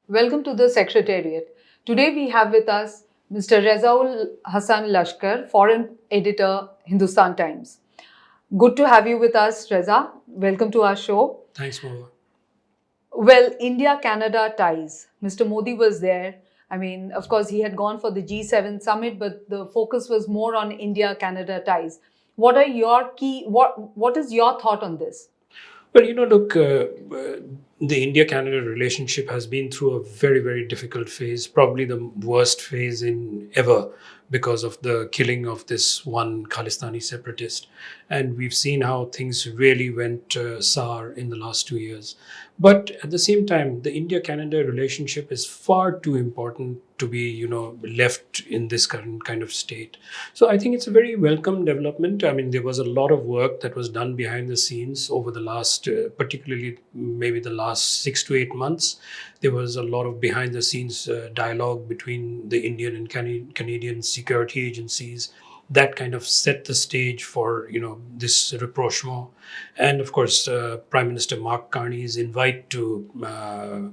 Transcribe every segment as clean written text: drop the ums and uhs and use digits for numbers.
Welcome to the Secretariat. Today we have with us Mr. Rezaul Hasan Laskar, Foreign Editor, Hindustan Times. Good to have you with us, Reza. Welcome to our show. Thanks, Mova. Well, India-Canada ties. Mr. Modi was there. I mean, of course, he had gone for the G7 summit, but the focus was more on India-Canada ties. What is your thought on this? Well, look, the India-Canada relationship has been through a very, very difficult phase, probably the worst phase in ever because of the killing of this one Khalistani separatist. And we've seen how things really went sour in the last 2 years. But at the same time, the India-Canada relationship is far too important to be, left in this current kind of state. So I think it's a very welcome development. I mean, there was a lot of work that was done behind the scenes over the last, particularly maybe the last 6 to 8 months. There was a lot of behind the scenes dialogue between the Indian and Canadian security agencies that kind of set the stage for this rapprochement, and of course Prime Minister Mark Carney's invite to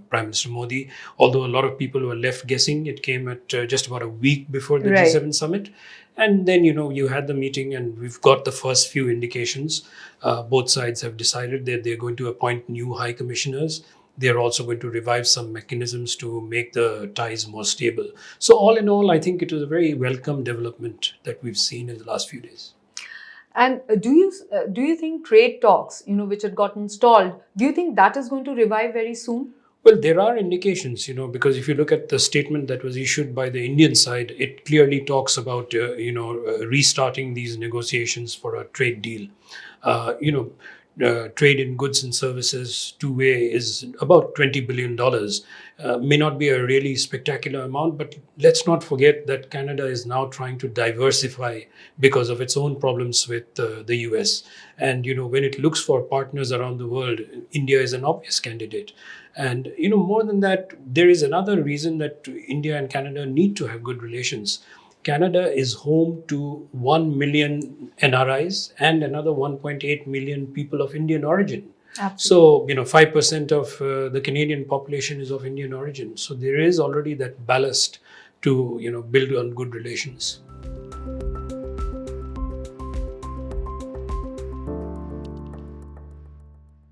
Prime Minister Modi. Although a lot of people were left guessing, it came at just about a week before the Right. G7 summit, and then you had the meeting, and we've got the first few indications. Both sides have decided that they're going to appoint new high commissioners. They're also going to revive some mechanisms to make the ties more stable. So, all in all, I think it was a very welcome development that we've seen in the last few days. And do you think trade talks, which had gotten stalled, do you think that is going to revive very soon? Well, there are indications, because if you look at the statement that was issued by the Indian side, it clearly talks about, restarting these negotiations for a trade deal. Trade in goods and services two-way is about $20 billion. May not be a really spectacular amount, but let's not forget that Canada is now trying to diversify because of its own problems with the US. And, when it looks for partners around the world, India is an obvious candidate. And, more than that, there is another reason that India and Canada need to have good relations. Canada is home to 1 million NRIs and another 1.8 million people of Indian origin. Absolutely. So, 5% of the Canadian population is of Indian origin. So there is already that ballast to, build on good relations.